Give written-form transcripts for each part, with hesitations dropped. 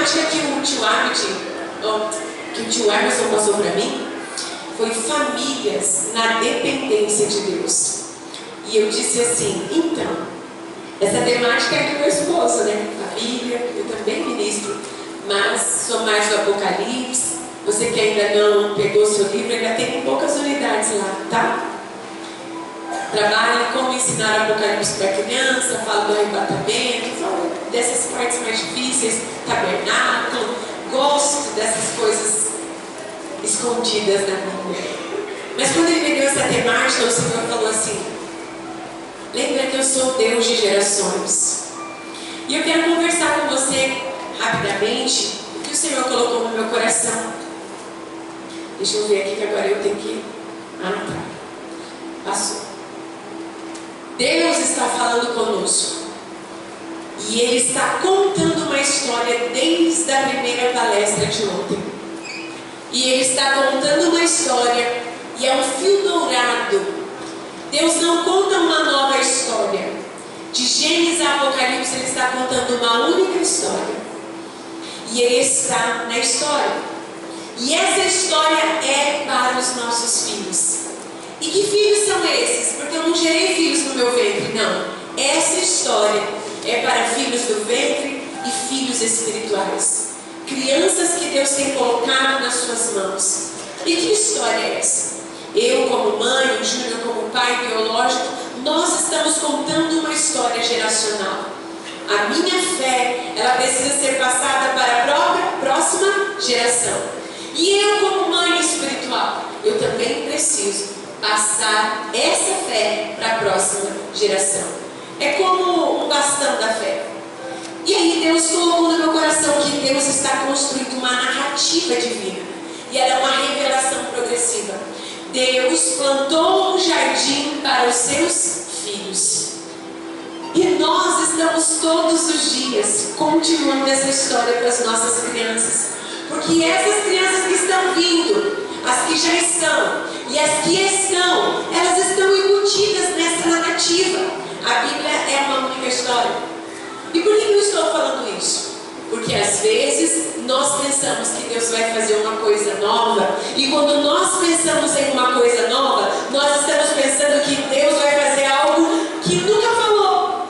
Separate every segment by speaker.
Speaker 1: temática que o tio Emerson passou para mim foi famílias na dependência de Deus. E eu disse assim, então, essa temática é do meu esposo, né? Família, eu também ministro, mas sou mais do Apocalipse. Você que ainda não pegou o seu livro, ainda tem poucas unidades lá, tá? Trabalho como ensinar Apocalipse para criança, falo do arrebatamento, falo dessas partes mais difíceis, tabernáculo, gosto dessas coisas escondidas na Bíblia. Mas quando ele me deu essa temática, o Senhor falou assim, lembra que eu sou Deus de gerações. E eu quero conversar com você rapidamente o que o Senhor colocou no meu coração. Deixa eu ver aqui que agora eu tenho que anotar. Passou. Deus está falando conosco. E Ele está contando uma história desde a primeira palestra de ontem. E Ele está contando uma história e é um fio dourado. Deus não conta uma nova história. De Gênesis a Apocalipse Ele está contando uma única história. E Ele está na história. E essa história é para os nossos filhos. E que filhos são esses? Porque eu não gerei filhos no meu ventre, não. Essa história é para filhos do ventre e filhos espirituais. Crianças que Deus tem colocado nas suas mãos. E que história é essa? Eu como mãe, o Júnior como pai biológico, nós estamos contando uma história geracional. A minha fé, ela precisa ser passada para a próxima geração. E eu como mãe espiritual, eu também preciso passar essa fé para a próxima geração. É como um bastão da fé. E aí Deus colocou no meu coração que Deus está construindo uma narrativa divina. E ela é uma revelação progressiva. Deus plantou um jardim para os seus filhos. E nós estamos todos os dias continuando essa história para as nossas crianças. Porque essas crianças que estão vindo, as que já estão e as que estão, elas estão embutidas nessa narrativa. A Bíblia é uma única história. E por que eu estou falando isso? Porque às vezes nós pensamos que Deus vai fazer uma coisa nova. E quando nós pensamos em uma coisa nova, nós estamos pensando que Deus vai fazer algo que nunca falou.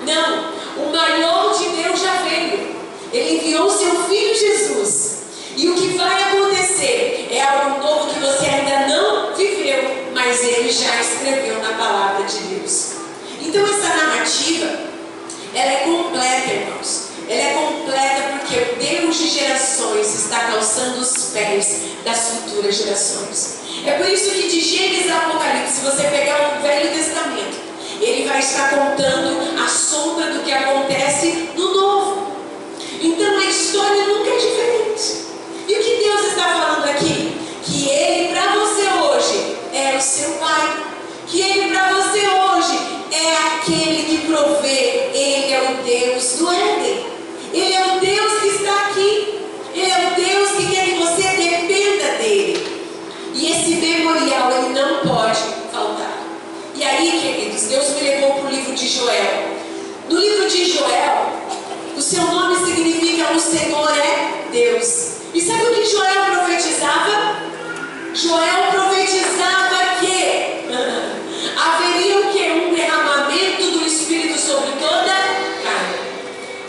Speaker 1: Não, o maior de Deus já veio. Ele enviou seu Filho Jesus. E o que vai acontecer é algo novo que você ainda não viveu, mas Ele já escreveu na palavra de Deus. Então essa narrativa, ela é completa, irmãos. Ela é completa porque o Deus de gerações está calçando os pés das futuras gerações. É por isso que de Gênesis a Apocalipse, se você pegar o Velho Testamento, ele vai estar contando a sombra do que acontece no Novo. Então a história nunca é diferente. E o que Deus está falando aqui? Que Ele para você hoje é o seu Pai. Que Ele para você hoje é aquele que provê. Ele é o Deus do Éden. Ele é o Deus que está aqui. Ele é o Deus que quer que você dependa dEle. E esse memorial ele não pode faltar. E aí, queridos, Deus me levou para o livro de Joel. No livro de Joel, o seu nome significa o Senhor é Deus. E sabe o que Joel profetizava? Joel profetizava que haveria o quê? Um derramamento do Espírito sobre toda a carne.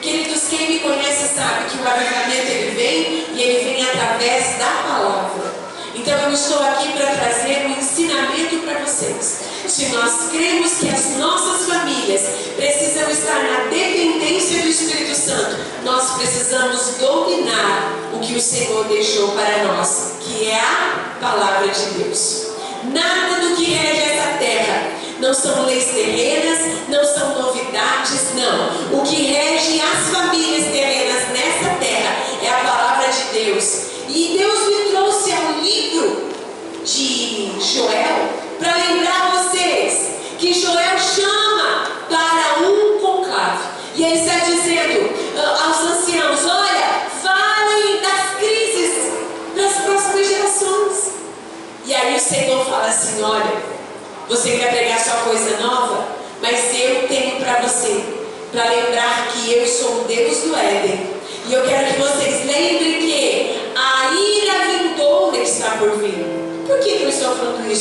Speaker 1: Queridos, quem me conhece sabe que o avivamento ele vem e ele vem através da palavra. Então eu estou aqui para trazer um ensinamento para vocês. Se nós cremos que as nossas famílias precisam estar na dependência do Espírito Santo, nós precisamos dominar o que o Senhor deixou para nós, que é a palavra de Deus. Nada do que rege essa terra não são leis terrenas, não são novidades, não. O que rege as famílias terrenas nessa terra é a palavra de Deus. E Deus me trouxe ao livro de Joel para lembrar vocês que Joel chama para um conclave. E ele está dizendo aos anciãos, olha, falem das crises das próximas gerações. E aí o Senhor fala assim, olha, você quer pregar sua coisa nova? Mas eu tenho para você, para lembrar que eu sou o Deus do Éden. E eu quero que você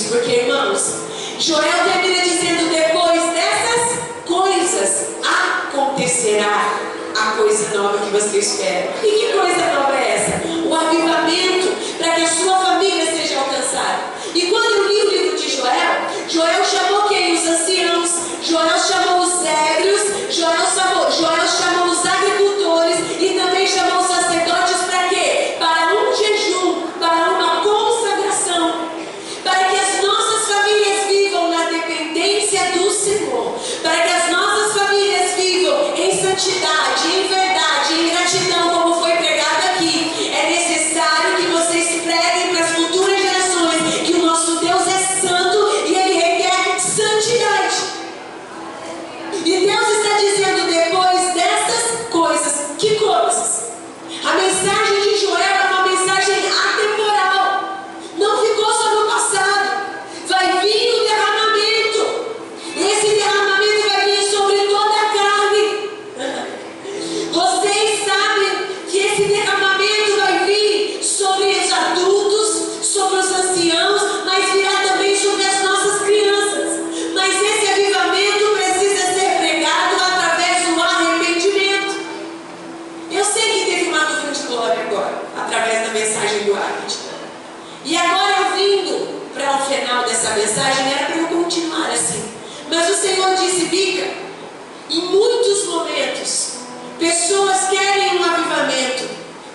Speaker 1: isso, porque, irmãos, Joel termina dizendo: depois dessas coisas acontecerá a coisa nova que você espera. E que coisa nova é essa? O avivamento para que a sua família seja alcançada. E quando eu li o livro de Joel, Joel chamou quem? Os anciãos. Joel chamou os ébrios. Joel chamou os agricultores. E também chamou os sacerdotes para quê? Para um jejum, para uma consagração, para que as nossas famílias vivam na dependência do Senhor, para que as nossas famílias vivam em santidade, em verdade, em gratidão, como foi pregado aqui. É necessário que vocês preguem para as futuras gerações que o nosso Deus é santo e Ele requer santidade. E Deus está dizendo: depois dessas coisas, que coisas? A mensagem de Joel é uma mensagem atemporal. Não ficou só no passado. Vai vir o derramamento. Esse derramamento vai vir sobre toda a carne. Vocês sabem que esse derramamento vai vir sobre os adultos, sobre os anciãos, mas virá também sobre as nossas crianças. Mas esse avivamento precisa ser pregado através do arrependimento. Eu sei que teve uma nuvem de glória agora, através da mensagem do Arvid. E agora eu vindo para o final dessa mensagem, era para eu continuar assim. Mas o Senhor disse: Bica, em muitos momentos, pessoas querem um avivamento,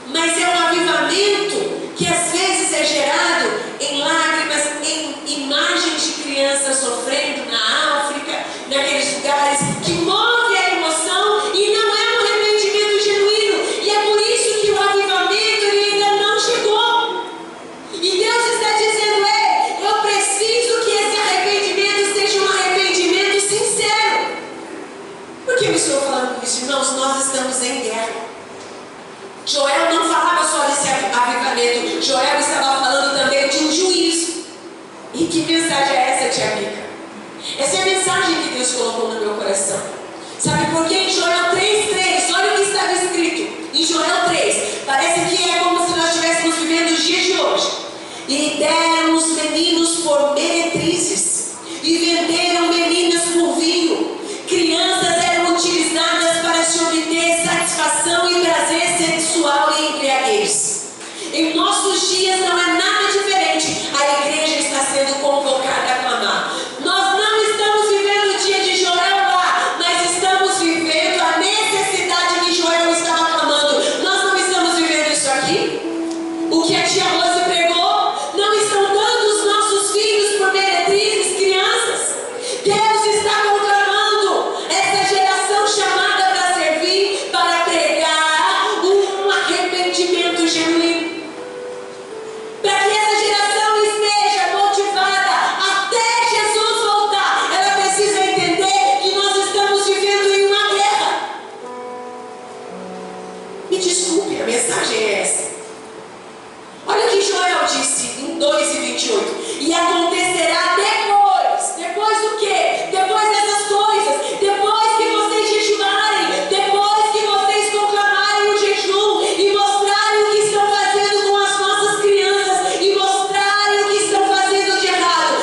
Speaker 1: mas é um avivamento que às vezes é gerado em lágrimas, em imagens de crianças sofrendo na África, naqueles lugares que move a emoção e não é um arrependimento genuíno. E é por isso que o avivamento ele ainda não chegou. E Deus está dizendo: ei, eu preciso que esse arrependimento seja um arrependimento sincero. Por que eu estou falando isso, irmãos? Nós estamos em guerra. Joel não falava só desse avivamento, Joel estava falando também de um juízo. E que mensagem é essa, tia Mica? Essa é a mensagem que Deus colocou no meu coração. Sabe por quê? Em Joel 3:3, olha o que estava escrito. Em Joel 3, parece que é como se nós estivéssemos vivendo os dias de hoje. E deram os meninos por meretrizes, e venderam meninas por vinho. Crianças eram utilizadas para se obter satisfação e prazer sexual e embriaguez. Em nossos dias não é nada diferente. A igreja está sendo convocada a clamar. Nós não estamos vivendo o dia de Joel lá, mas estamos vivendo a necessidade que Joel estava clamando. Nós não estamos vivendo isso aqui? O que a tia Rose pregou? Não estão dando os nossos filhos por meretrizes, crianças? Deus está conclamando essa geração chamada para servir, para pregar um arrependimento genuíno. Para que essa geração esteja motivada até Jesus voltar, ela precisa entender que nós estamos vivendo em uma guerra. Me desculpe, a mensagem é essa. Olha o que Joel disse em 2:28. E acontecerá depois do quê? Depois dessas coisas, depois que vocês jejuarem, depois que vocês proclamarem o jejum e mostrarem o que estão fazendo com as nossas crianças e mostrarem o que estão fazendo de errado.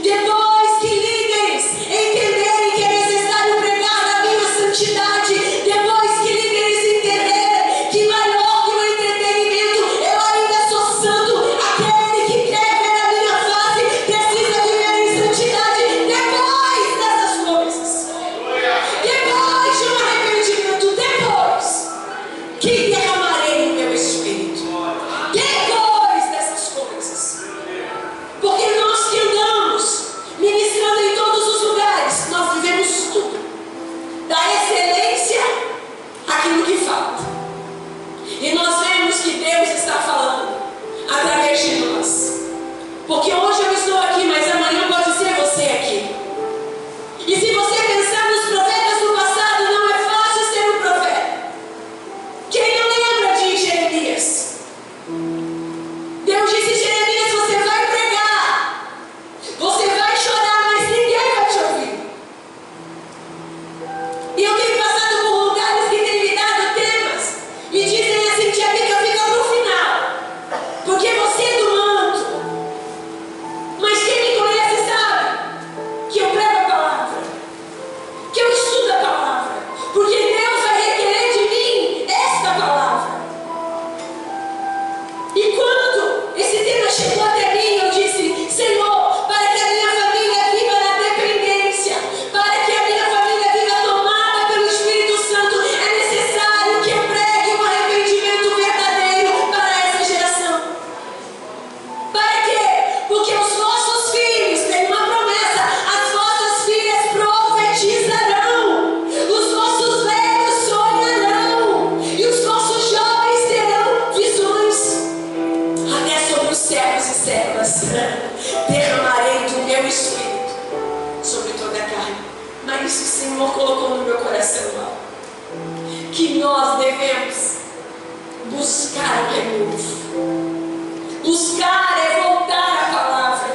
Speaker 1: Depois que líderes entenderem que é necessário pregar a minha santidade, depois que líderes entenderem que maior que o entretenimento, eu ainda sou santo, aquele que quer ver nós devemos buscar o que é novo. Buscar é voltar à palavra.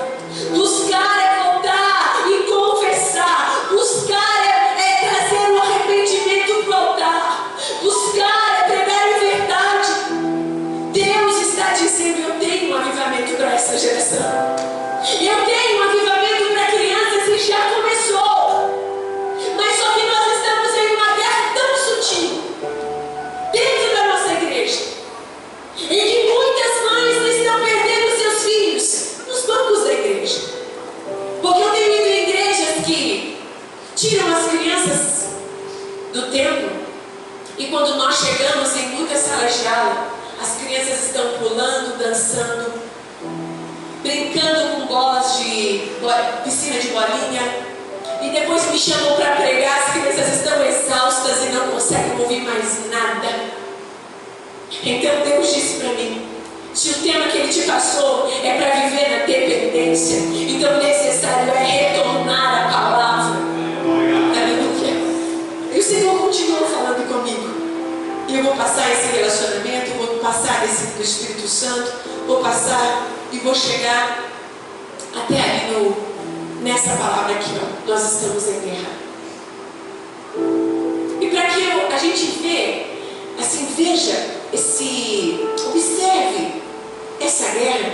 Speaker 1: Buscar é voltar e confessar. Buscar é trazer o arrependimento para o altar. Buscar é pregar a verdade. Deus está dizendo: eu tenho um avivamento para essa geração. Eu tenho um avivamento para crianças e já começou. Mas só que nós estamos em uma guerra tão sutil dentro da nossa igreja, em que muitas mães estão perdendo seus filhos nos bancos da igreja. Porque eu tenho ido em igrejas que tiram as crianças do templo, e quando nós chegamos em muitas salas de aula, as crianças estão pulando, dançando, brincando com bolas de piscina de bolinha, e depois me chamam para pregar. As crianças estão exaustas e não conseguem ouvir mais nada. Então Deus disse para mim: se o tema que Ele te passou é para viver na dependência, então o necessário é retornar à palavra. Aleluia. E o Senhor continuou falando comigo. E eu vou passar esse relacionamento, vou passar esse do Espírito Santo, vou passar e vou chegar até ali nessa palavra aqui, ó. Nós estamos em guerra. E para que a gente veja observe essa guerra,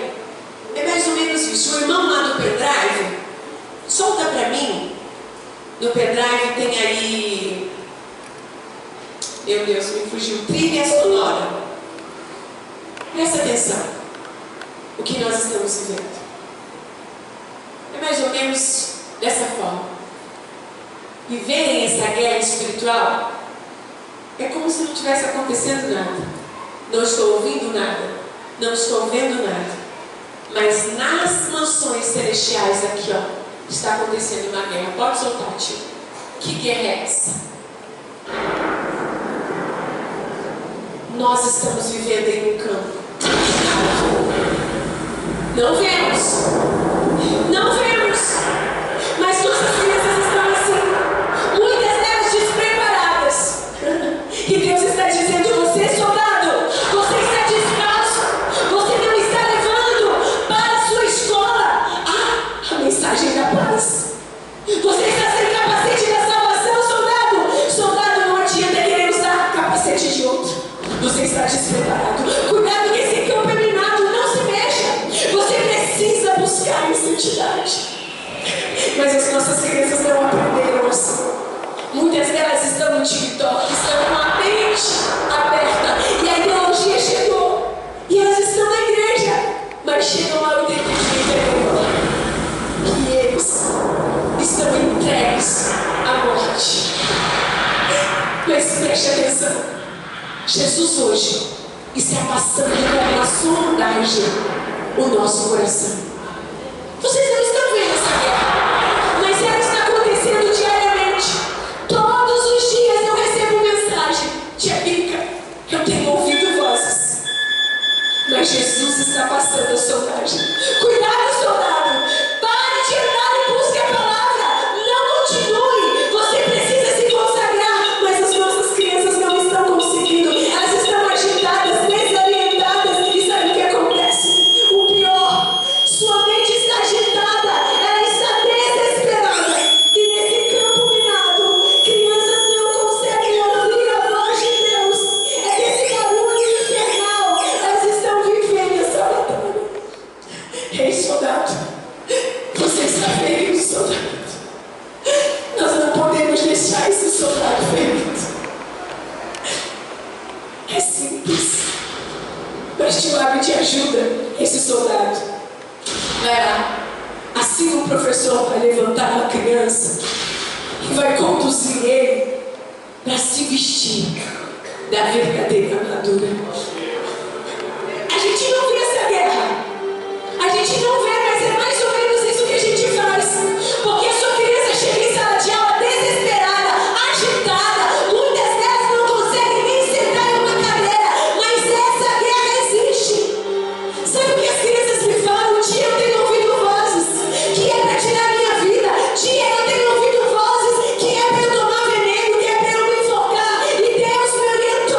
Speaker 1: é mais ou menos isso. O irmão lá do pendrive, solta para mim. No pendrive tem aí, meu Deus, me fugiu, trilha sonora. Presta atenção o que nós estamos vivendo. É mais ou menos dessa forma. Viverem essa guerra espiritual é como se não tivesse acontecendo nada. Não estou ouvindo nada, não estou vendo nada, mas nas mansões celestiais aqui, ó, está acontecendo uma guerra. Pode soltar, tio. Que guerra é essa? Nós estamos vivendo em um campo. Não vemos, mas nossas crianças estão assim, muitas delas despreparadas. E Deus está dizendo: você, soldado, você está descalço, você não está levando para a sua escola a mensagem da paz. Você está sem capacete da salvação, soldado. Soldado, não adianta querer usar capacete de outro. Você está despreparado. Cuidado que esse campo é minado, não se mexa. Você precisa buscar em santidade. Mas as nossas crianças não aprenderam assim. Muitas delas estão no TikTok, estão com a mente aberta, e a ideologia chegou, e elas estão na igreja, mas chegam lá o entendimento que eles estão entregues à morte. Mas preste atenção, Jesus hoje está passando com uma sondagem o nosso coração. Vocês não estão vendo essa guerra, mas ela está acontecendo diariamente. Todos os dias eu recebo mensagem: tia Bica, eu tenho ouvido vozes, mas Jesus está passando a sondagem. Cuidado, soldado, pare de andar e busque a palavra, não continue. Você precisa se consagrar, mas as nossas crianças não estão conseguindo. Elas estão agitadas, desorientadas, e sabe o que acontece? O pior, sua mente está agitada, ela está desesperada, e nesse campo minado, crianças não conseguem ouvir a voz de Deus. É desse barulho infernal, elas estão vivendo essa batalha. Ei, soldado, você está ferido, soldado. Nós não podemos deixar esse soldado ferido. É simples, mas Tiago te ajuda, esse soldado. Vai lá, assim o professor vai levantar uma criança e vai conduzir ele para se vestir da verdadeira armadura. A gente não vê essa guerra, a gente não vê, mas é mais ou menos isso que a gente faz. Porque a sua criança chega em sala de aula desesperada, agitada, muitas delas não conseguem nem sentar em uma cadeira, mas essa guerra existe. Sabe o que as crianças me falam? Tia, eu tenho ouvido vozes que é para tirar minha vida. Tia, eu tenho ouvido vozes que é para eu tomar veneno, que é para eu me enfocar. E Deus me orientou.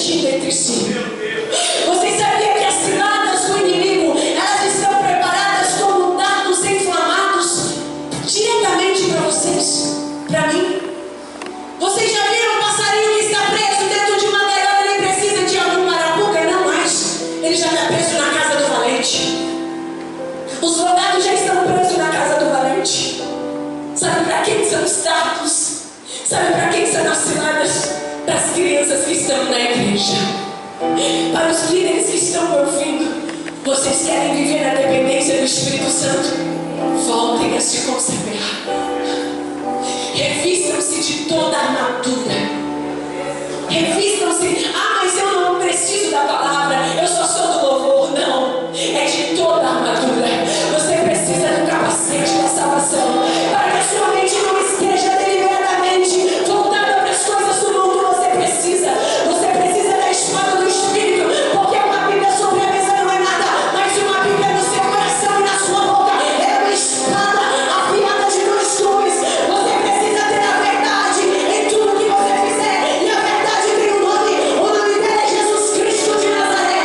Speaker 2: competindo entre si. Vocês sabiam que as ciladas do inimigo, elas estão preparadas como dardos inflamados diretamente para vocês, para mim? Vocês já viram um passarinho que está preso dentro de uma gaiola? Ele precisa de algum marapuca? Não mais. Ele já está preso na casa do valente. Os soldados já estão presos na casa do valente. Sabe para quem são os dardos? Sabe para quem são as ciladas? Para as crianças que estão na igreja, para os líderes que estão me ouvindo. Vocês querem viver na dependência do Espírito Santo? Voltem a se consagrar. Revistam-se de toda a armadura. Revistam-se. Ah, mas eu não preciso da palavra, eu só sou do louvor. Não, é de toda a armadura. Você precisa do capacete da salvação, para que a sua mente não esteja deliberadamente voltada para as coisas do mundo. Você precisa da espada do Espírito, porque uma Bíblia sobre a mesa não é nada, mas uma Bíblia no seu coração e na sua boca é uma espada afiada de dois gumes. Você precisa ter a verdade em tudo que você fizer, e a verdade tem um nome. O nome dele é Jesus Cristo de Nazaré.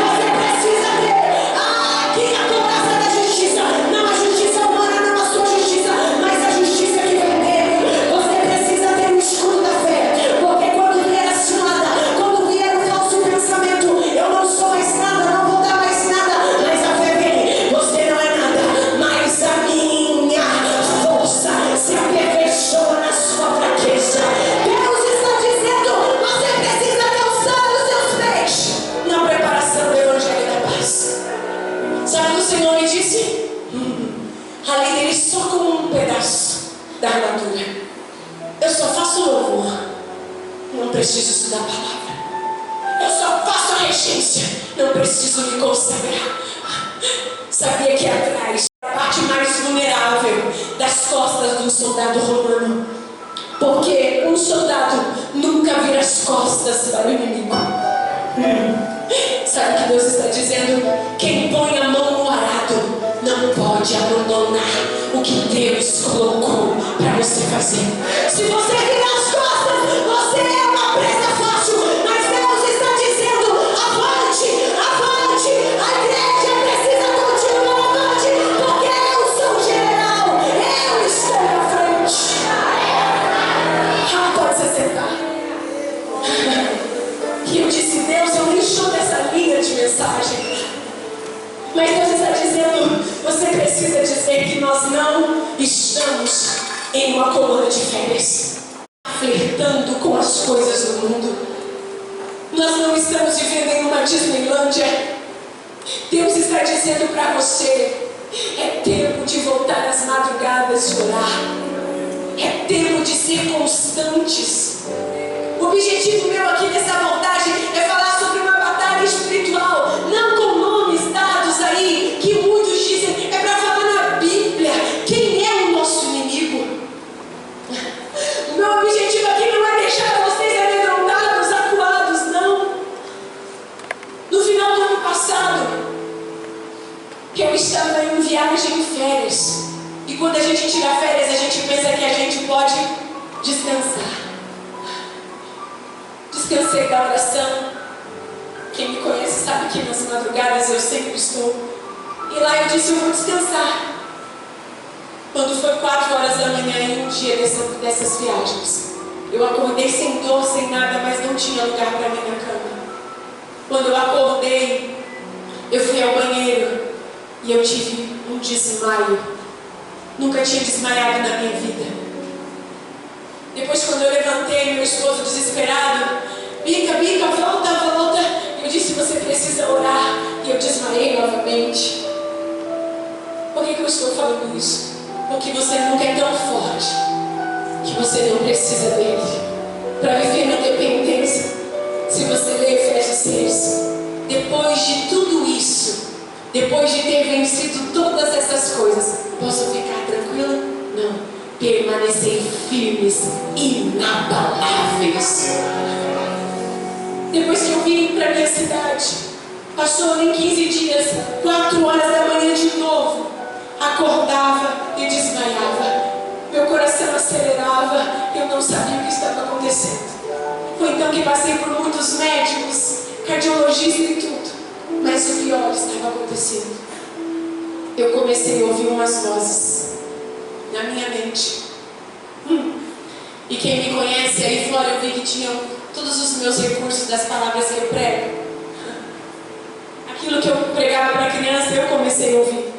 Speaker 2: Você precisa ter aqui a couraça da justiça, não a justiça humana, não a sua justiça, mas a justiça que vem dele. Você precisa ter o escudo da fé, porque quando vier a cilada, quando vier o falso pensamento, eu não sou mais nada, não vou dar mais nada, mas a fé vem. Você não é nada, mas a minha força se aperfeiçoa na sua fraqueza. Deus está dizendo: você precisa calçar os seus pés na preparação do Evangelho da Paz. Sabe o que o Senhor me disse? Além dele só como um pedaço da armadura. Eu só faço louvor, não preciso estudar a palavra. Eu só faço a regência, não preciso me consagrar. Sabia que atrás, a parte mais vulnerável das costas de um soldado romano, porque um soldado nunca vira as costas para o inimigo. Sabe o que Deus está dizendo? Quem põe a mão no arado não pode abandonar o que Deus colocou para você fazer. Se você virar as costas, você é uma presa fácil, mas Deus está dizendo: avante, avante. A igreja precisa continuar avante, porque eu sou o general, eu estou na frente. Pode se sentar. E eu disse: Deus, eu nem estou nessa linha de mensagem, mas Deus está dizendo: você precisa dizer que nós não estamos em uma colônia de férias, flertando com as coisas do mundo. Nós não estamos vivendo em uma Disneylândia. Deus está dizendo para você: é tempo de voltar às madrugadas e orar. É tempo de ser constantes. O objetivo meu aqui nessa abordagem é falar sobre uma batalha espiritual, não com nomes dados aí, que muitos dizem, é para falar na Bíblia quem é o nosso inimigo. O meu objetivo aqui não é deixar vocês amedrontados, acuados, não. No final do ano passado, eu estava em viagem em férias, e quando a gente tira férias, a gente pensa que a gente pode descansar. Descansei da oração. Quem me conhece sabe que nas madrugadas eu sempre estou. E lá eu disse: eu vou descansar. Quando foi 4 horas da manhã em um dia dessas viagens, eu acordei sem dor, sem nada, mas não tinha lugar para mim na cama. Quando eu acordei, eu fui ao banheiro e eu tive um desmaio. Nunca tinha desmaiado na minha vida. Depois, quando eu levantei, meu esposo desesperado: Bica, volta, volta. Eu disse: você precisa orar. E eu desmaiei novamente. Por que eu estou falando isso? Porque você nunca é tão forte que você não precisa dele para viver na dependência. Se você ler Efésios 6, depois de tudo isso, depois de ter vencido todas essas coisas, posso ficar tranquila? Não. Permanecer firmes, inabaláveis. Depois que eu vim para minha cidade, passou nem 15 dias, 4 horas da manhã de novo, acordava e desmaiava. Meu coração acelerava, eu não sabia o que estava acontecendo. Ou então que passei por muitos médicos, cardiologistas e tudo. Mas o pior estava acontecendo. Eu comecei a ouvir umas vozes na minha mente. E quem me conhece aí fora, eu vi que tinham todos os meus recursos das palavras que eu prego. Aquilo que eu pregava para criança, eu comecei a ouvir.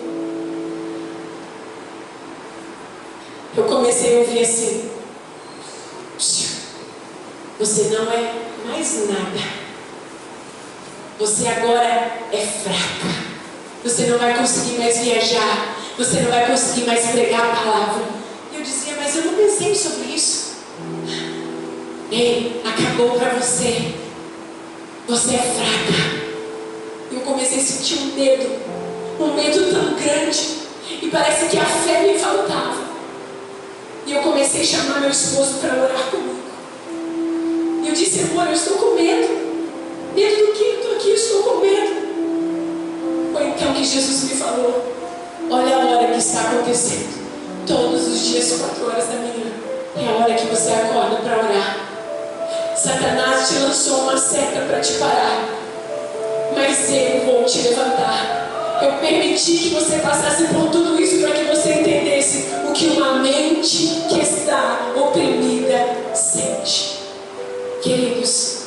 Speaker 2: Eu comecei a ouvir assim: você não é mais nada. Você agora é fraca. Você não vai conseguir mais viajar. Você não vai conseguir mais pregar a palavra. E eu dizia: mas eu não pensei sobre isso. Ei, acabou para você. Você é fraca. Eu comecei a sentir um medo tão grande. E parece que a fé me faltava. E eu comecei a chamar meu esposo para orar comigo. E eu disse: amor, eu estou com medo. Medo do quê? Eu estou aqui, eu estou com medo. Foi então que Jesus me falou: olha a hora que está acontecendo. Todos os dias, 4 horas da manhã, é a hora que você acorda para orar. Satanás te lançou uma seta para te parar, mas eu vou te levantar. Eu permiti que você passasse por tudo isso para que você entendesse o que uma mente que está oprimida sente. Queridos,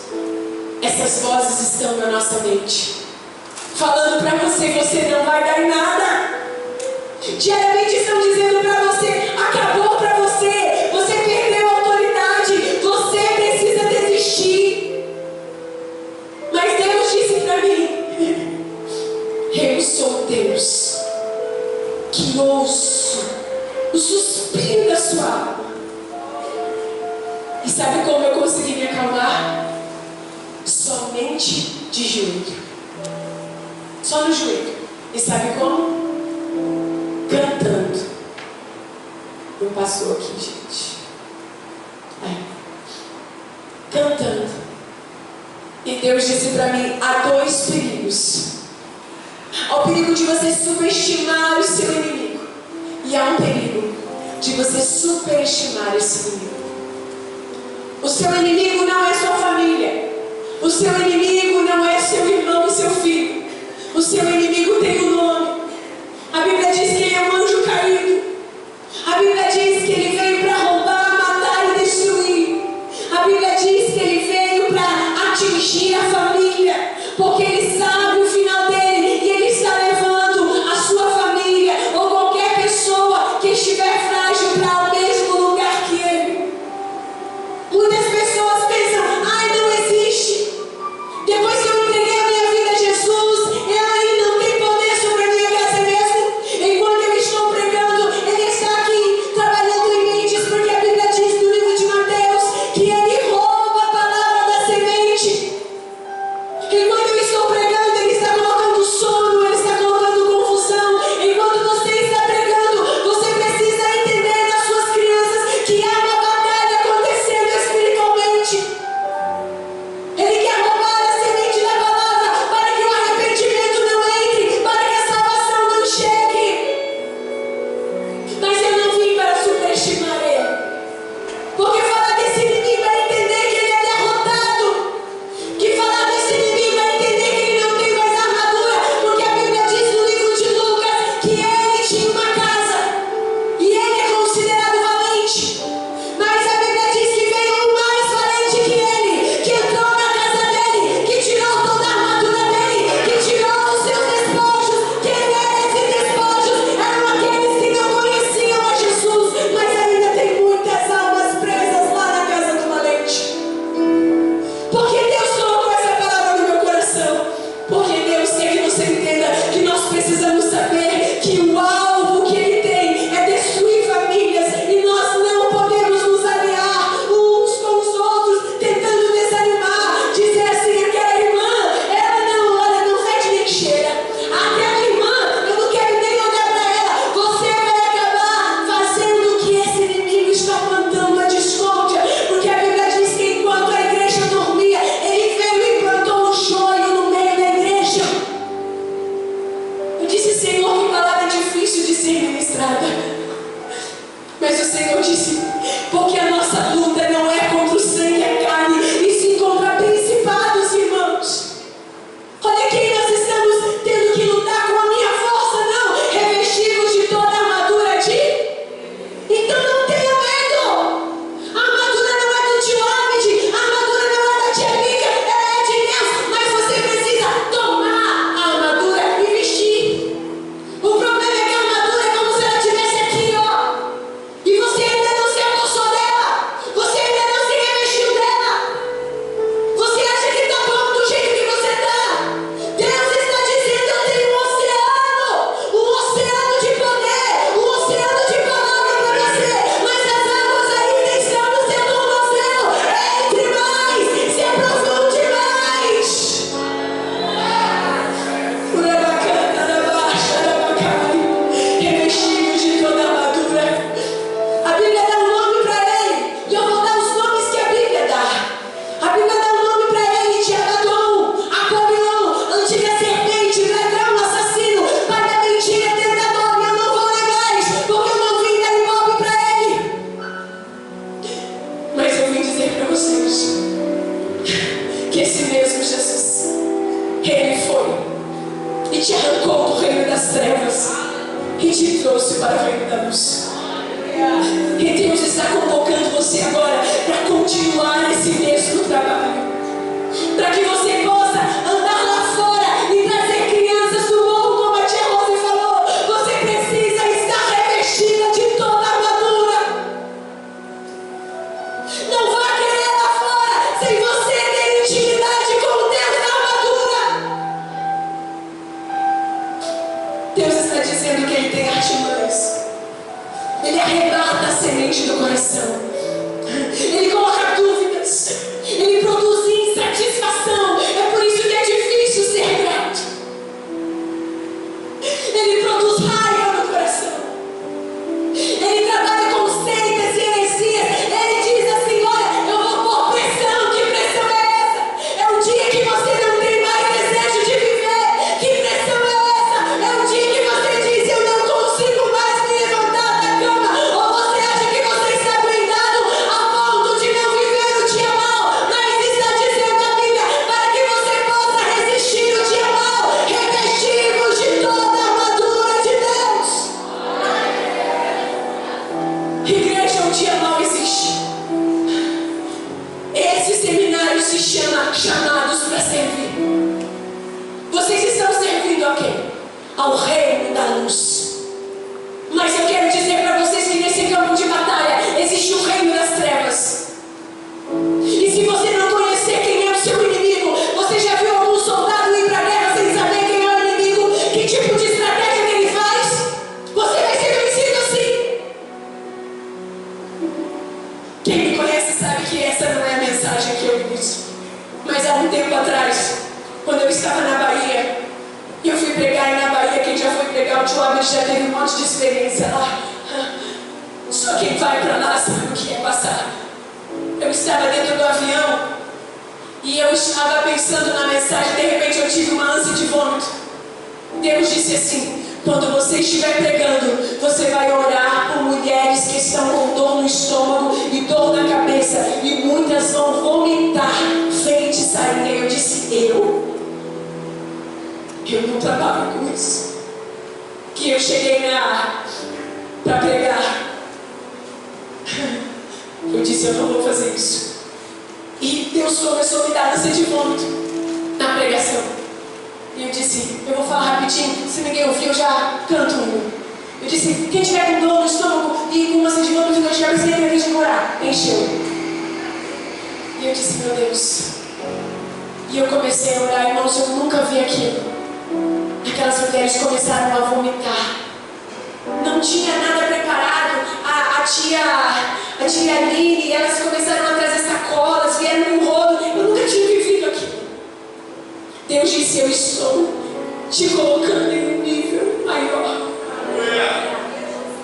Speaker 2: essas vozes estão na nossa mente, falando para você: você não vai dar em nada. Diariamente estão dizendo para você: acabou para você, você perdeu a autoridade, você precisa desistir. Mas Deus disse para mim: eu sou Deus que ouço o suspiro da sua alma. E sabe como eu consegui me acalmar? Somente de joelho. Só no joelho. E sabe como? Cantando. Não passou aqui, gente. Cantando. E Deus disse para mim: há 2 perigos. Há o perigo de você subestimar o seu inimigo. E há um perigo de você superestimar esse inimigo. O seu inimigo não é sua família. O seu inimigo não é seu irmão e seu filho. O seu inimigo tem um nome. A Bíblia diz que ele é um anjo caído. A Bíblia diz que ele veio para roubar, matar e destruir. A Bíblia diz que ele veio para atingir a família, porque ele sabe o final dele e ele está levando a sua família ou qualquer pessoa que estiver frágil para o mesmo lugar que ele. Muitas pessoas pensam: ai, não existe. Depois que eu entreguei a minha vida a Jesus, ele não tem poder sobre a minha casa mesmo. Enquanto eu estou pregando, ele está aqui trabalhando em mim. Diz porque a Bíblia diz no livro de Mateus que ele rouba a palavra da semente. Enquanto eu estou pregando, ele está colocando sono, ele está colocando confusão. Enquanto você está pregando, você precisa entender das suas crianças que há uma batalha acontecendo espiritualmente. Ele quer roubar a semente da palavra para que o arrependimento não entre, para que a salvação não chegue. Mas eu não vim para superestimar ele, porque falar desse inimigo é entender que ele é derrotado. Que falar desse inimigo é que te arrancou do reino das trevas e te trouxe para o reino da luz. E Deus está convocando você agora para continuar esse mesmo trabalho, para que você possa andar lá fora e trazer crianças do morro, como a tia Rose falou. Você precisa estar revestida de toda a armadura. Não vá querer lá fora sem você ter intimidade com o Deus da armadura. Deus está dizendo que Ele tem artimanhas. Ele arrebata a semente do coração. Ele coloca dúvidas. Ele produz insatisfação. É por isso que é difícil ser grato. Ele produz raiva no coração. Ele trabalha com seitas e heresias. Ele diz assim: olha, eu vou pôr pressão. Que pressão é essa? É o dia que você não tem mais desejo de viver. Que pressão é essa? É o dia que você diz: eu não consigo mais me levantar da cama. Ou você acha que você está blindado a ponto de não viver o dia mal? Mas está dizendo a Bíblia para que você possa resistir o dia mal, revestivos de toda a armadura de Deus. Igreja, o dia mal existe. Esse seminário se chama Chamados para Servir. Vocês estão servindo a quem? Ao reino da luz. Mas eu quero dizer para vocês que nesse campo de batalha existe o reino das trevas. E se você não conhecer quem é o seu inimigo, você já viu algum soldado ir para a guerra sem saber quem é o inimigo? Que tipo de estratégia que ele faz? Você vai ser vencido assim. Quem me conhece sabe que essa não é a mensagem que eu uso. Mas há um tempo atrás, quando eu estava na Bahia, eu fui pregar, e na Bahia, quem já foi pregar, o tio Abel já teve um monte de experiência lá. Só quem vai para lá sabe o que é passar. Eu estava dentro do avião e eu estava pensando na mensagem. De repente eu tive uma ânsia de vômito. Deus disse assim: quando você estiver pregando, você vai orar por mulheres que estão com dor no estômago e dor na cabeça, e muitas vão vomitar feitiçaria. Eu disse: eu não trabalho com isso. Que eu cheguei para pregar. Eu disse: eu não vou fazer isso. E Deus começou a me dar ânsia de vômito na pregação. E eu disse: eu vou falar rapidinho, se ninguém ouvir eu já canto um. Eu disse: quem tiver com dor no estômago e com ânsia de vômito, não tiver sem ter de orar. Encheu. E eu disse: meu Deus. E eu comecei a orar, irmãos, eu nunca vi aquilo. Aquelas mulheres começaram a vomitar. Não tinha nada preparado. A tia Aline, elas começaram a trazer sacolas, vieram com rodo. Eu nunca tinha vivido aquilo. Deus disse: eu estou te colocando em um nível maior.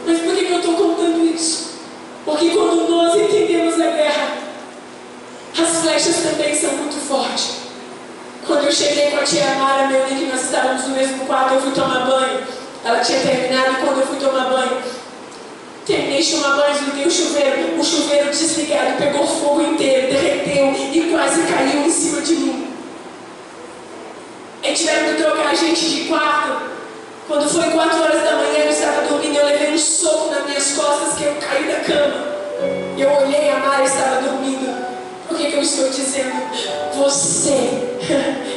Speaker 2: Mas por que eu estou contando isso? Porque quando nós entendemos a guerra, as flechas também são muito fortes. Quando eu cheguei com a tia Mara, meu amigo, nós estávamos no mesmo quarto, eu fui tomar banho. Ela tinha terminado, e quando eu fui tomar banho, terminei de tomar banho, liguei o chuveiro desligado, pegou fogo inteiro, derreteu e quase caiu em cima de mim. Aí tiveram que trocar a gente de quarto. Quando foi 4 horas da manhã, eu estava dormindo, eu levei um soco nas minhas costas que eu caí da cama. Eu olhei, a Mara estava dormindo. Por que eu estou dizendo? Você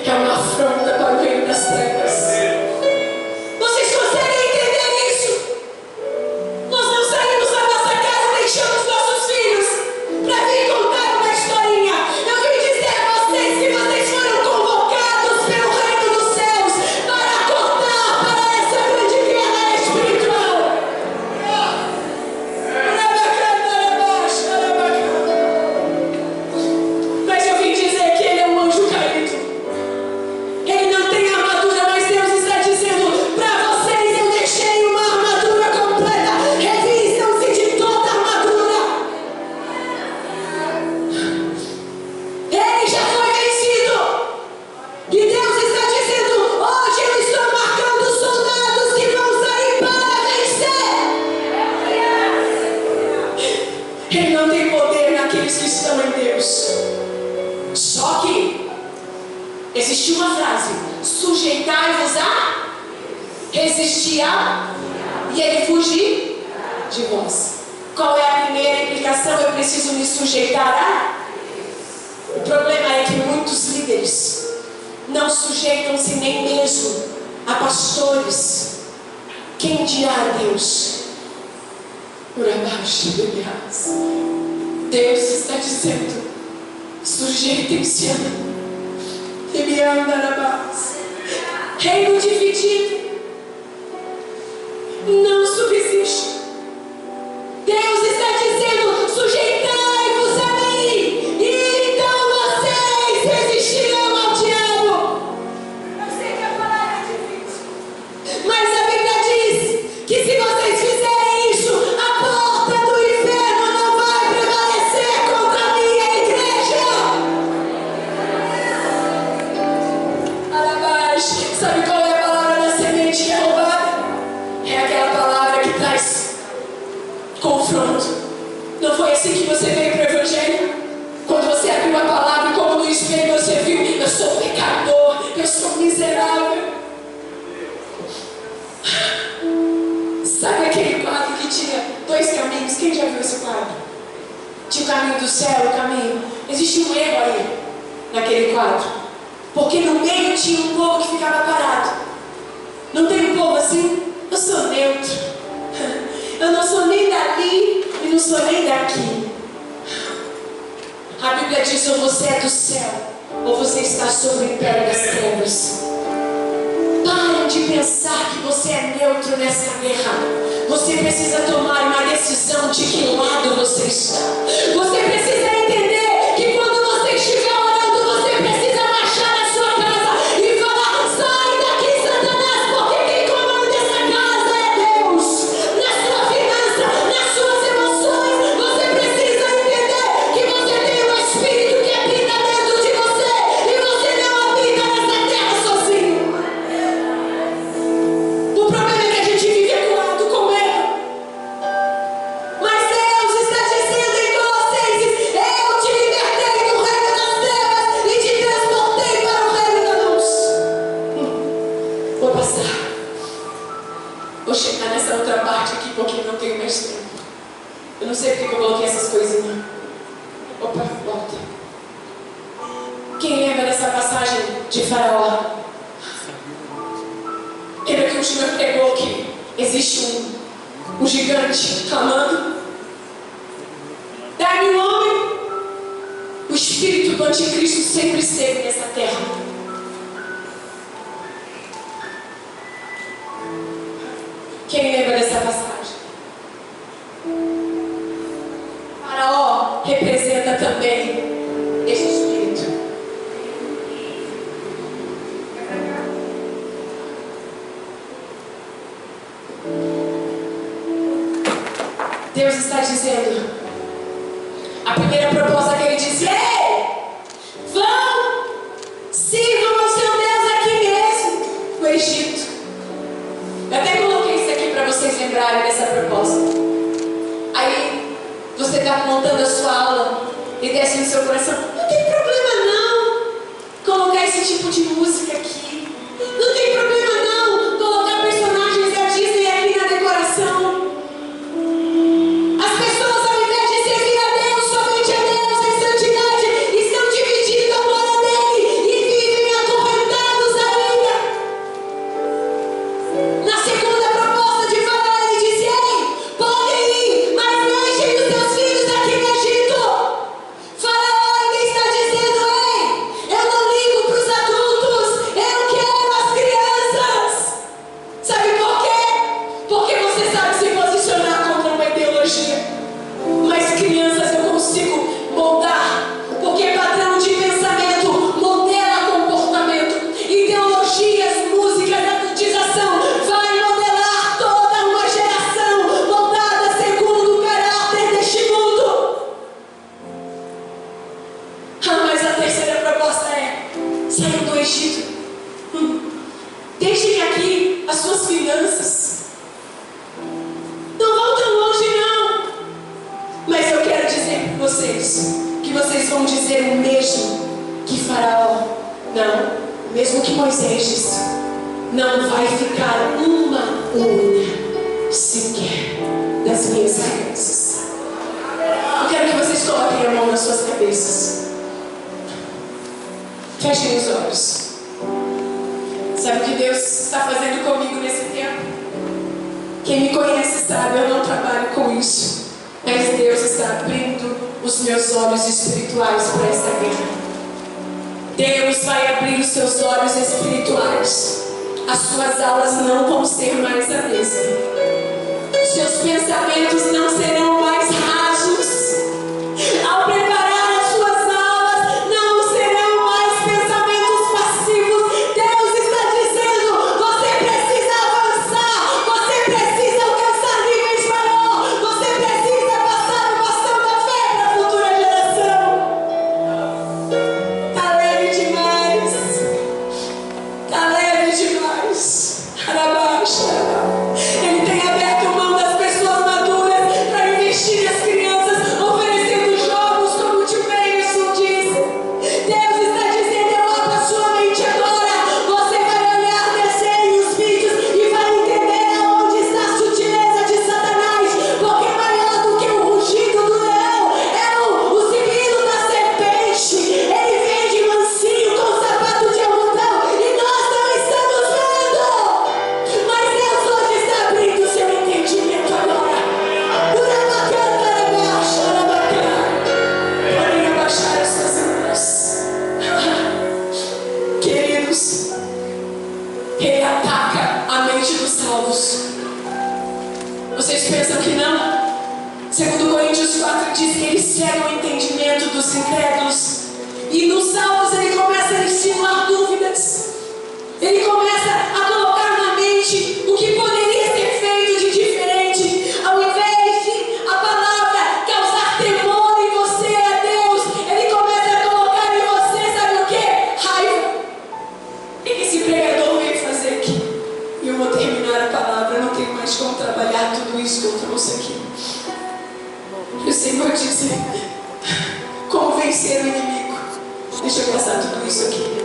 Speaker 2: é uma afronta para o reino das trevas. Vocês conseguem entender isso? Nós não saímos da nossa casa, deixamos nossos filhos para vir contar uma historinha. Eu vim dizer a vocês que vocês foram convocados pelo reino dos céus para acordar para essa grande guerra espiritual. Mas eu vim dizer que ele é um anjo caído. Ele não tem armadura, mas Deus está dizendo para vocês: eu deixei uma armadura completa. Revistam-se de toda a armadura. Ele já foi vencido. E Deus está dizendo: hoje eu estou marcando soldados que vão sair para vencer. Ele não tem poder naqueles que estão em Deus. Só que existe uma frase: sujeitai-vos a resistir e ele fugir de vós. Qual é a primeira implicação? Eu preciso me sujeitar a. O problema é que muitos líderes não sujeitam-se nem mesmo a pastores. Quem dirá a Deus? Por abaixo de Deus. Deus está dizendo: sujeitem-se a mim. E me anda na base. Reino dividido não subsiste. Deus está dizendo: sujeitai-vos a mim, e então vocês resistirão ao diabo. Eu sei que a palavra é difícil, mas a Bíblia diz que se vocês fizerem isso, a porta do inferno não vai prevalecer contra a minha igreja. Arabás, sabe qual é a palavra da semente que é roubada? É aquela palavra que traz confronto. Não foi assim que você veio para o Evangelho? Quando você abriu a palavra e como no espelho você viu: eu sou pecador, eu sou miserável. Sabe aquele quadro que tinha dois caminhos? Quem já viu esse quadro? Tinha o caminho do céu e o caminho. Existe um erro aí naquele quadro, porque no meio tinha um povo que ficava parado. Não tem um povo assim? Eu sou neutro. Eu não sou nem dali e não sou nem daqui. A Bíblia diz: ou você é do céu, ou você está sobre o império das trevas. Parem de pensar que você é neutro nessa guerra. Você precisa tomar uma decisão de que lado você está. Você precisa entender que quando você estiver orando, você precisa marchar na sua casa e falar: sai daqui, Satanás, porque quem comanda dessa casa é Deus. Na sua finança, nas suas emoções, você precisa entender que você tem um Espírito que habita dentro de você e você não habita nessa terra sozinho. O problema é que a gente vive acuado com erro. Mas Deus está dizendo em Colossenses: eu te libertei do reino das trevas e te transportei para o reino da luz. Vou passar. Vou chegar nessa outra parte aqui porque não tenho mais tempo. Eu não sei porque eu coloquei essas coisinhas. Opa, volta. Quem lembra dessa passagem de Faraó? Lembra que o Senhor pregou que existe um gigante clamando? Dá-me um homem. O espírito do anticristo sempre esteve nessa terra. Quem lembra dessa passagem? Faraó representa também esse espírito. Deus está dizendo, a primeira proposta que ele disse: ei, vão, sirvam ao seu Deus aqui mesmo, no Egito. Eu até coloquei isso aqui para vocês lembrarem dessa proposta. Aí você está montando a sua aula e desce no seu coração: não tem problema não colocar esse tipo de música aqui. Não tem problema não colocar personagens da Disney aqui na decoração. As pessoas, ao invés de servir a Deus, somente a Deus, em santidade, estão dividindo a glória dele e vivem acorrentados ainda. Na segunda proposta de Faraó, ele disse: ei, podem ir, mas deixem os seus filhos aqui no Egito. Faraó ainda está dizendo: ei, eu não ligo para os adultos, eu quero as crianças. Sabe por quê? Porque você sabe se posicionar contra uma ideologia. Mas crianças eu consigo moldar, porque padrão de pensamento modela comportamento. Ideologias, músicas, adultização vai modelar toda uma geração moldada segundo o caráter deste mundo. Mas a terceira proposta é: saiam do Egito. Deixem aqui as suas finanças. Não vão tão longe não. Mas eu quero dizer para vocês que vocês vão dizer o mesmo que Faraó. Não, o mesmo que Moisés disse. não vai ficar uma unha sequer das minhas crianças. Eu quero que vocês coloquem a mão nas suas cabeças. Fechem os olhos. Sabe o que Deus está fazendo comigo nesse tempo? Quem me conhece sabe, eu não trabalho com isso. Mas Deus está abrindo os meus olhos espirituais para essa guerra. Deus vai abrir os seus olhos espirituais. As suas aulas não vão ser mais a mesma. Seus pensamentos não serão mais rasos. Ao preparar as suas aulas, não serão mais pensamentos passivos. Deus está dizendo: você precisa avançar, você precisa alcançar níveis maiores, você precisa passar o bastão da fé para a futura geração. Está leve demais. Está leve demais. Arabaixa. Ele tem aberto mão das pessoas maduras para investir nas crianças, oferecendo jogos como o tio Benson diz. Deus está dizendo: eu abro a sua mente agora. Você vai olhar desenhos, vídeos e vai entender aonde está a sutileza de Satanás. Porque maior do que o rugido do leão é o sibilo da serpente. Ele vem de mansinho com o sapato de algodão e nós não estamos vendo. Mas Deus hoje está abrindo o seu entendimento agora. Podem abaixar as suas mãos. Queridos, Ele ataca a mente dos salvos. Vocês pensam que não? Segundo Coríntios 4 diz que Ele cega o entendimento dos incrédulos. E nos salvos Ele começa a insinuar dúvidas. Ele começa a colocar na mente o que poderia ser feito de diferente. Ao invés de a palavra causar temor em você a Deus, Ele começa a colocar em você, sabe o que? Raiva. O que esse pregador veio fazer aqui? E eu vou terminar a palavra. Eu não tenho mais como trabalhar tudo isso que eu trouxe aqui. E o Senhor disse: como vencer o inimigo? Deixa eu passar tudo isso aqui.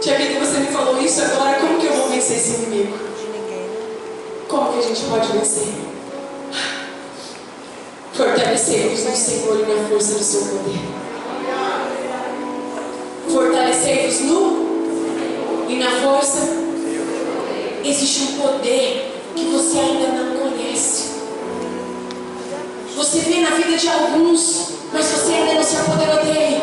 Speaker 2: Tia Vida, você me falou isso agora. Como que eu vou vencer esse inimigo? Como que a gente pode vencer? Fortalecei-vos no Senhor e na força do seu poder. Fortalecei-vos no e na força. Existe um poder que você ainda não conhece. Você vê na vida de alguns, mas você ainda não se apoderou dele.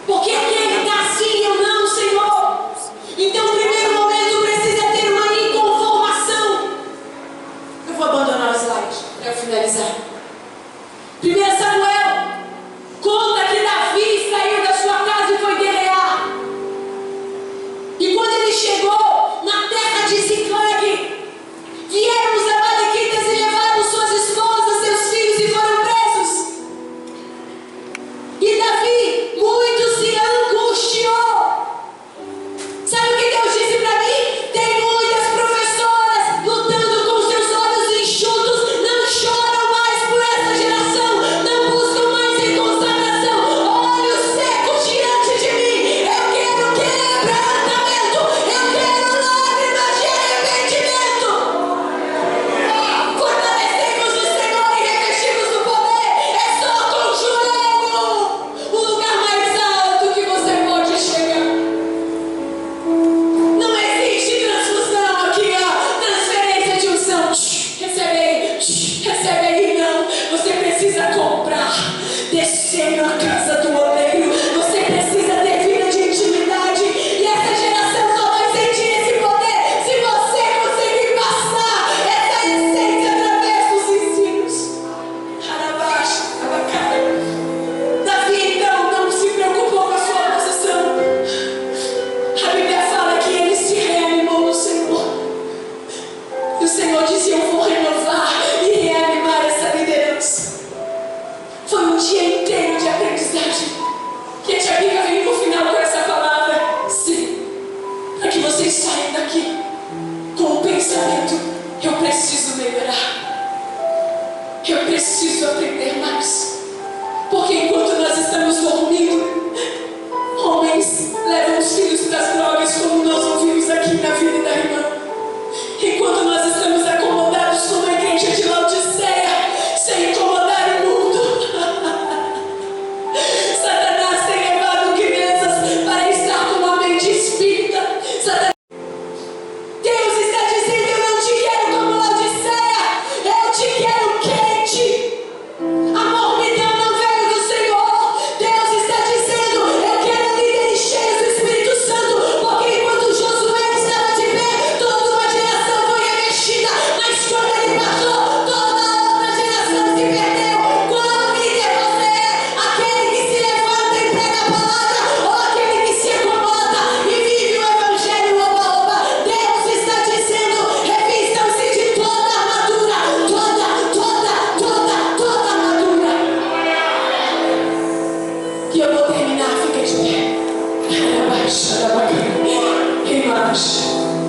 Speaker 2: Porque aquele está assim, eu não, Senhor. Então, no primeiro momento, precisa ter uma inconformação. Eu vou abandonar o slide para finalizar. 1 Samuel conta que Davi saiu da sua casa e foi guerrear. E quando ele chegou na terra de Ziclag, vieram os amalequitas e levaram suas esposas, seus filhos e foram presos. E Davi muito se angustiou. Sabe o que Deus disse para mim? Tem muitas professoras lutando com seus olhos enxutos, não choram mais por essa geração, não buscam mais em consagração, olhos secos diante de mim. Eu quero quebrantamento, eu quero lágrimas de arrependimento. Fortalecemos o Senhor e revestimos do poder. É só com o joelho o lugar mais alto que você pode chegar. Não existe transfusão aqui, ó. Transferência de unção. Recebe aí, não. Você precisa comprar, descer na casa do oleiro. Você precisa ter vida de intimidade. E essa geração só vai sentir esse poder se você conseguir passar essa essência através dos ensinos. Arabaixa, abacai. Davi, então, não se preocupou com a sua posição. A Bíblia fala que ele se reanimou no Senhor. E o Senhor disse: eu vou renovar e reanimar essa liderança. Foi um dia inteiro de aprendizagem. Que a tia Bíblia veio no final com essa palavra. Sim, para que vocês saiam daqui com o pensamento: eu preciso melhorar. Eu preciso aprender mais. Porque enquanto nós estamos dormindo, homens levam os filhos para as drogas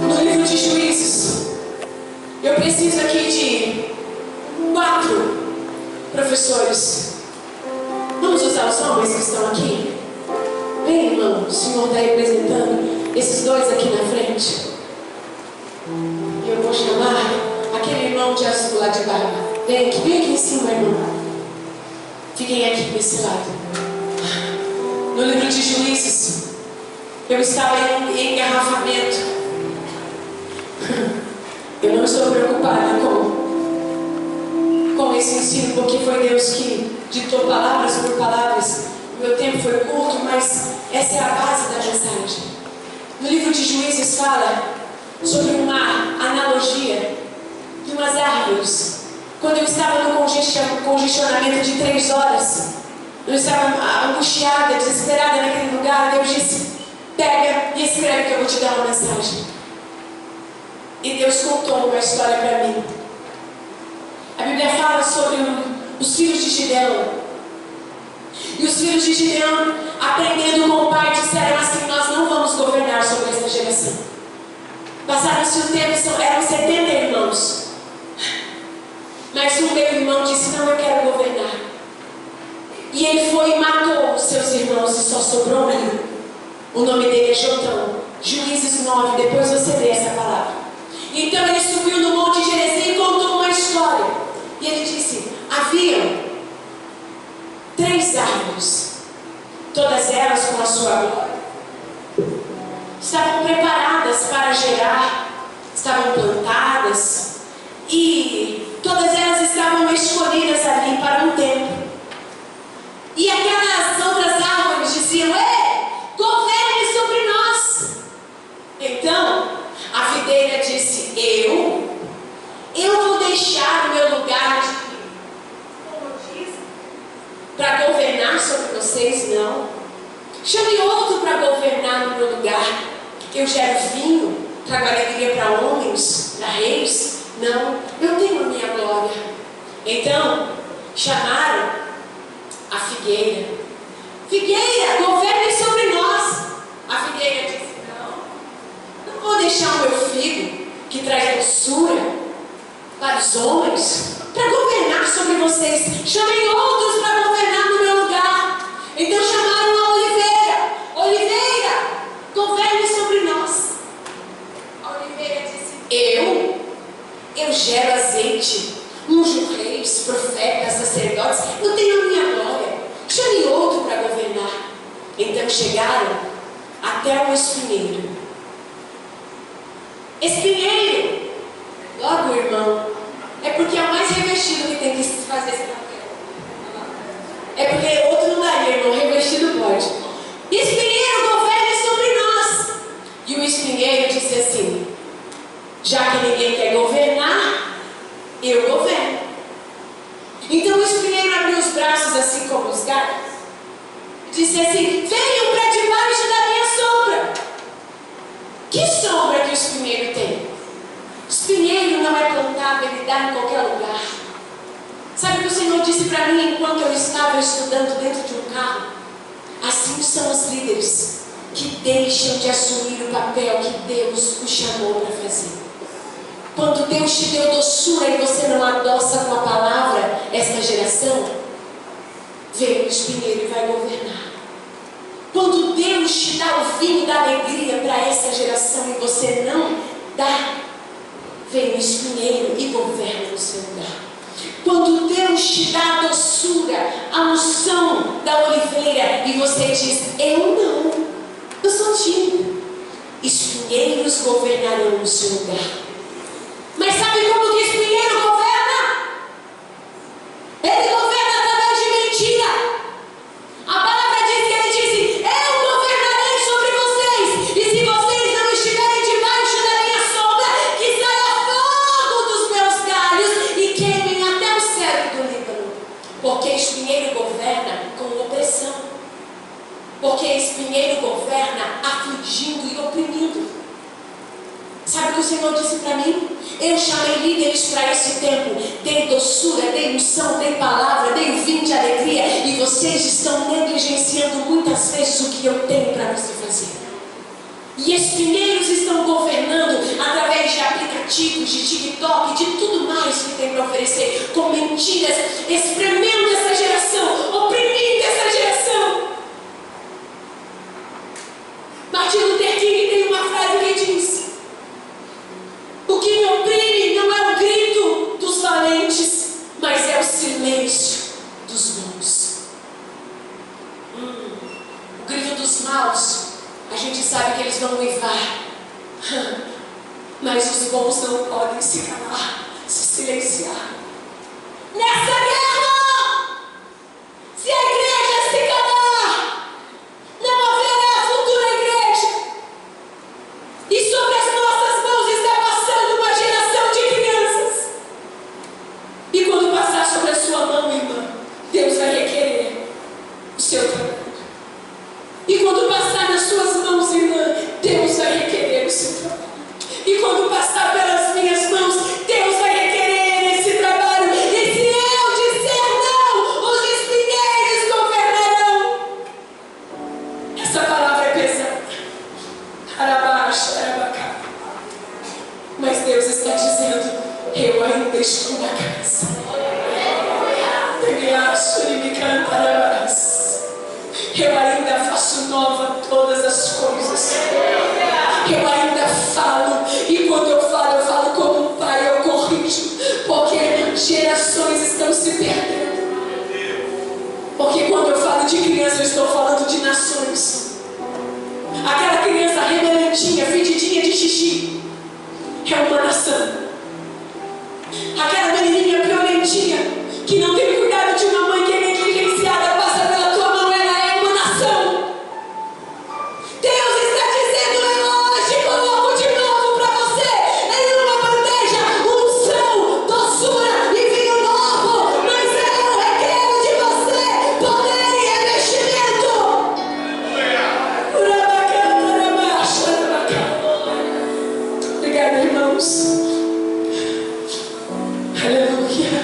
Speaker 2: No livro de Juízes, eu preciso aqui de 4 professores. Vamos usar os homens que estão aqui? Vem, irmão, o Senhor está representando esses 2 aqui na frente. E eu vou chamar aquele irmão de azul lá de barba. Vem aqui em cima, irmão. Fiquem aqui desse lado. No livro de Juízes, eu estava em engarrafamento. Eu não estou preocupada com esse ensino, porque foi Deus que ditou palavras por palavras. O meu tempo foi curto, mas essa é a base da mensagem. No livro de Juízes fala sobre uma analogia de umas árvores. Quando eu estava no congestionamento de 3 horas, eu estava angustiada, desesperada naquele lugar. Deus disse: pega e escreve que eu vou te dar uma mensagem. E Deus contou uma história para mim. A Bíblia fala sobre os filhos de Gideão. E os filhos de Gideão, aprendendo com o pai, disseram assim: nós não vamos governar sobre esta geração. Passaram-se o tempo, eram 70 irmãos. Mas um meu irmão disse: não, eu quero governar. E ele foi e matou os seus irmãos e só sobrou um. O nome dele é Jotão. Juízes 9, depois você lê essa palavra. Então ele subiu no monte Gerizim e contou uma história. E ele disse: haviam 3 árvores, todas elas com a sua glória. Estavam preparadas para gerar, estavam plantadas, e todas elas estavam escolhidas ali para um tempo. E aquelas outras árvores diziam: ei, governe sobre nós. Então a videira disse: eu vou deixar o meu lugar para governar sobre vocês? Não. Chame outro para governar no meu lugar. Eu gero vinho, trago alegria para homens, para reis. Não, eu tenho a minha glória. Então chamaram a figueira. Figueira, governe sobre nós. A figueira disse: não vou deixar o meu figo, que traz doçura para os homens, para governar sobre vocês. Chamei outros para governar no meu lugar. Então chamaram a oliveira. Oliveira, governe sobre nós. A oliveira disse: eu gero azeite, unjo reis, profetas, sacerdotes, eu tenho a minha glória. Chame outro para governar. Então chegaram até o espinheiro. Espinheiro, logo, irmão, é porque é o mais revestido que tem que fazer esse papel. É porque outro não daria, irmão, revestido pode. Espinheiro, governe sobre nós. E o espinheiro disse assim: já que ninguém quer governar, eu governo. Então o espinheiro abriu os braços assim como os galhos, disse assim: venham para debaixo da minha sombra. Que sombra que o espinheiro tem? O espinheiro não é plantado, ele dá em qualquer lugar. Sabe o que o Senhor disse para mim enquanto eu estava estudando dentro de um carro? Assim são os líderes que deixam de assumir o papel que Deus o chamou para fazer. Quando Deus te deu doçura e você não adoça com a palavra esta geração, vem o espinheiro e vai governar. Quando Deus te dá o vinho da alegria para essa geração e você não dá, vem o espinheiro e governa no seu lugar. Quando Deus te dá a doçura, a unção da oliveira e você diz: eu sou tímido, espinheiros governarão no seu lugar. Mas sabe como que espinheiro governa? Ele governa através de mentira. A palavra diz que ele disse: eu governarei sobre vocês, e se vocês não estiverem debaixo da minha sombra, que saia fogo dos meus galhos e queimem até o cedro do Líbano. Porque espinheiro governa com opressão. Porque espinheiro governa afligindo e oprimindo. Sabe o que o Senhor disse para mim? Eu chamei líderes para esse tempo. Dei doçura, dei unção, dei palavra, dei o vinho de alegria. E vocês estão negligenciando muitas vezes o que eu tenho para você fazer. E espinheiros estão governando através de aplicativos, de TikTok, de tudo mais que tem para oferecer, com mentiras, espremendo essa geração, oprimindo essa geração. Martin Luther King tem uma frase que diz: o que me oprime não é o grito dos valentes, mas é o silêncio dos bons. O grito dos maus, a gente sabe que eles vão uivar, mas os bons não podem se calar, se silenciar. Nessa guerra, se a igreja se calar, não haverá futura igreja. E sobre as nossas mãos está passando uma geração de crianças. E quando passar sobre a sua mão, irmã, Deus vai requerer o seu trabalho. E quando passar nas suas mãos, irmã, Deus vai requerer o seu trabalho. E quando passar pelas minhas mãos, Deus vai requerer esse trabalho. E se eu disser não, os espinheiros governarão. Essa palavra é pesada. Arabaixa, arabacá. Mas Deus está dizendo: eu ainda estou na casa. Eu ainda faço nova todas as coisas. Eu ainda falo. E quando eu falo como um pai, eu corrijo. Porque gerações estão se perdendo. Porque quando eu falo de criança, eu estou falando de nações. Aquela criança rebelentinha, fedidinha de xixi, é uma nação. Aquela menininha violentinha, que não tem cuidado de uma mãe que é negligenciada, passa pela tua mão, ela é uma nação. Deus está dizendo: eu hoje coloco de novo para você, em uma bandeja, unção, doçura e vinho novo. Mas eu requero de você poder e revestimento. Obrigada, irmãos. Aleluia.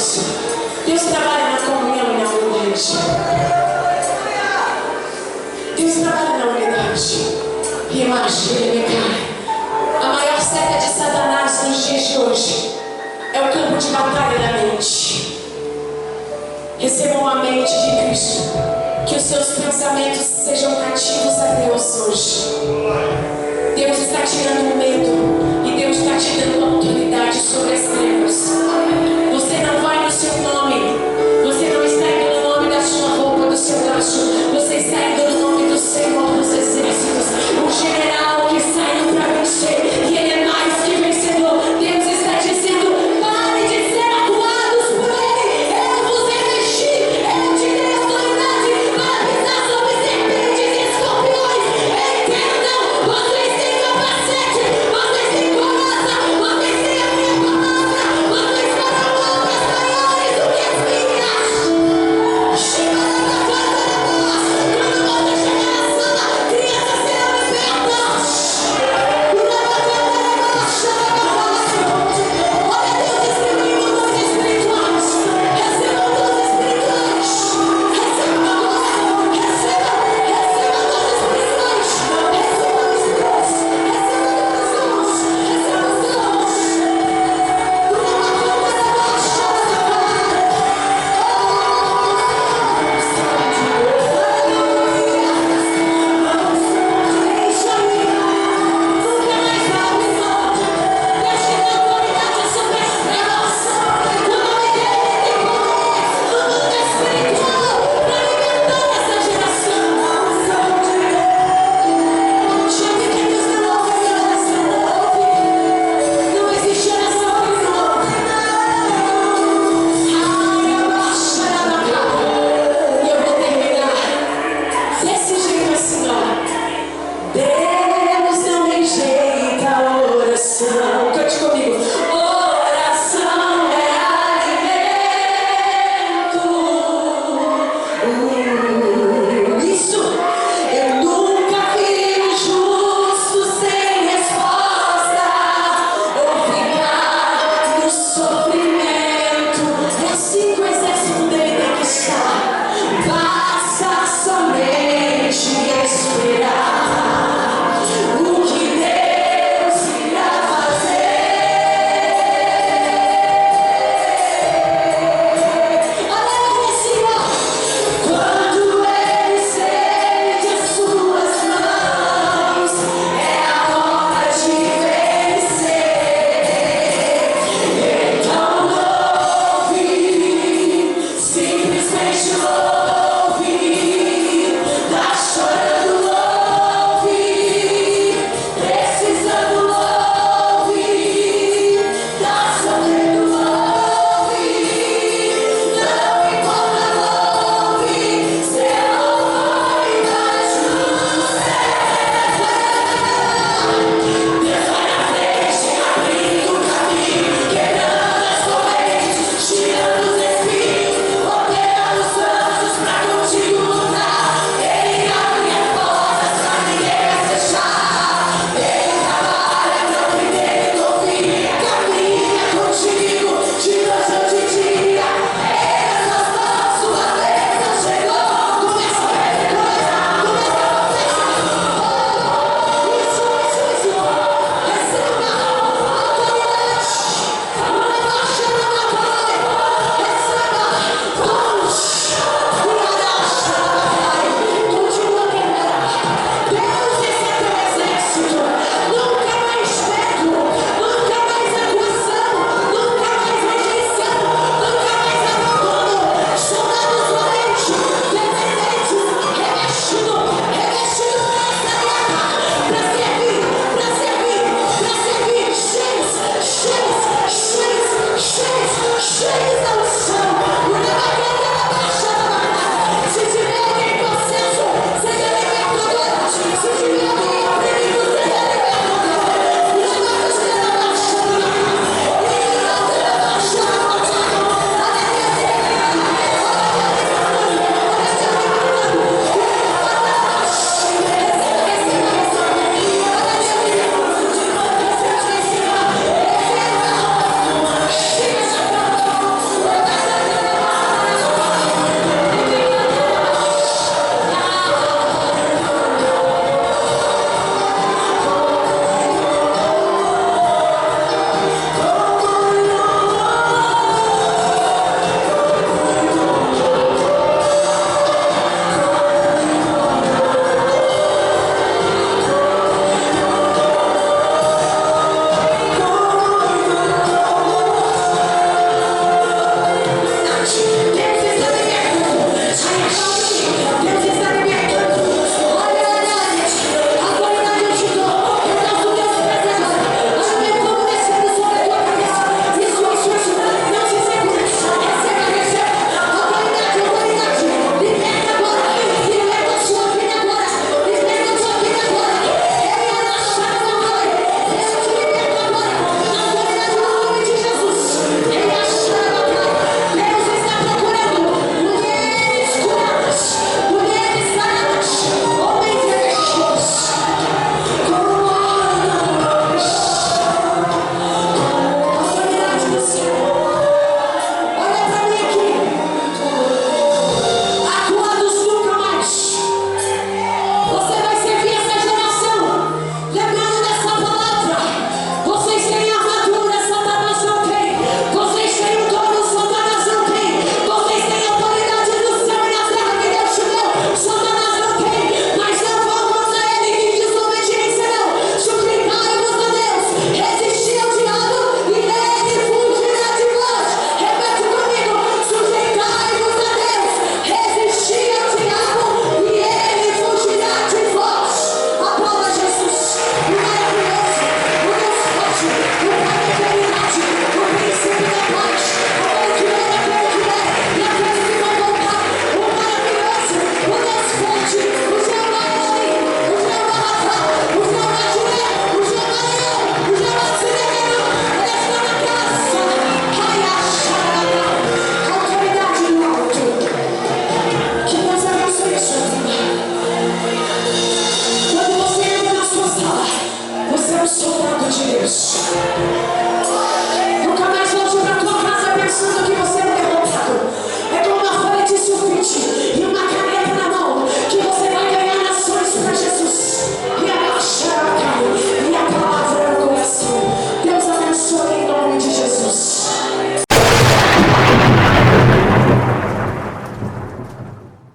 Speaker 2: isso. Deus trabalha na comunhão e na unidade. Deus trabalha na unidade. E eu acho que ele me cai. A maior seta de Satanás nos dias de hoje é o campo de batalha da mente. Recebam a mente de Cristo. Que os seus pensamentos sejam cativos a Deus hoje. Deus está tirando o medo. E Deus está te dando autoridade sobre as trevas. Você não vai no seu nome. Você não está indo no nome da sua roupa, do seu braço. Você está indo no nome do Senhor dos Exércitos. O general que saiu para vencer. E ele é mais que vencedor. Deus está dizendo: pare de ser acuados por ele. Eu vos revesti. Eu te dei autoridade para pisar sobre serpentes e escorpiões. Entendam, vocês têm capacete. Vocês têm coraça. Vocês têm a minha palavra. Vocês farão obras maiores do que as minhas. Chega na casa da voz. Quando você chegar na sala, crianças serão libertas. Olha Deus distribuindo dons espirituais. Recebam dons espirituais. Recebam dons. Recebam dons espirituais. Recebam dons. Recebam dons. Não existe oração que não ouve. E eu vou terminar desse jeito assim, ó. Deus não rejeita a oração.